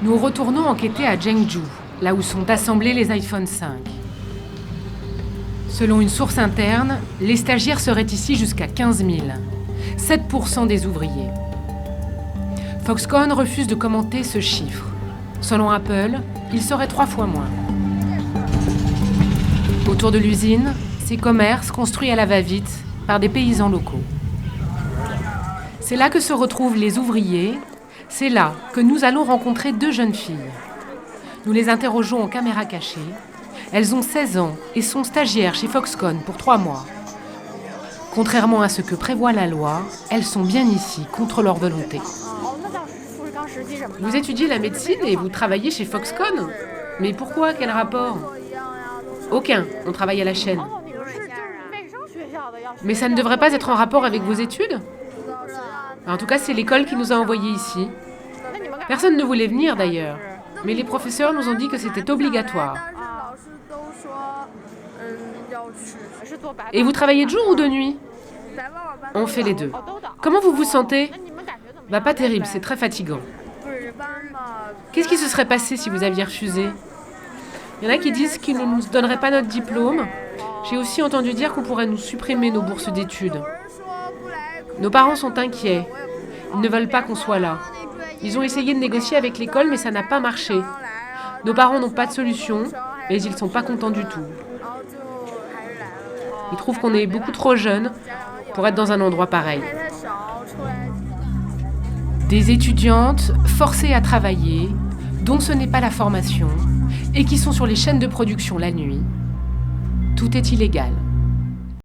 Nous retournons enquêter à Zhengzhou, là où sont assemblés les iPhone 5. Selon une source interne, les stagiaires seraient ici jusqu'à 15 000, 7% des ouvriers. Foxconn refuse de commenter ce chiffre. Selon Apple, il serait 3 fois moins. Autour de l'usine, ces commerces construits à la va-vite par des paysans locaux. C'est là que se retrouvent les ouvriers. C'est là que nous allons rencontrer 2 jeunes filles. Nous les interrogeons en caméra cachée. Elles ont 16 ans et sont stagiaires chez Foxconn pour 3 mois. Contrairement à ce que prévoit la loi, elles sont bien ici, contre leur volonté. Vous étudiez la médecine et vous travaillez chez Foxconn ? Mais pourquoi ? Quel rapport ? Aucun, on travaille à la chaîne. Mais ça ne devrait pas être en rapport avec vos études ? En tout cas, c'est l'école qui nous a envoyés ici. Personne ne voulait venir d'ailleurs, mais les professeurs nous ont dit que c'était obligatoire. Et vous travaillez de jour ou de nuit ? On fait les deux. Comment vous vous sentez ? Pas terrible, c'est très fatigant. Qu'est-ce qui se serait passé si vous aviez refusé ? Il y en a qui disent qu'ils ne nous donneraient pas notre diplôme. J'ai aussi entendu dire qu'on pourrait nous supprimer nos bourses d'études. Nos parents sont inquiets. Ils ne veulent pas qu'on soit là. Ils ont essayé de négocier avec l'école, mais ça n'a pas marché. Nos parents n'ont pas de solution, mais ils ne sont pas contents du tout. Ils trouvent qu'on est beaucoup trop jeunes pour être dans un endroit pareil. Des étudiantes forcées à travailler, dont ce n'est pas la formation, et qui sont sur les chaînes de production la nuit. Tout est illégal.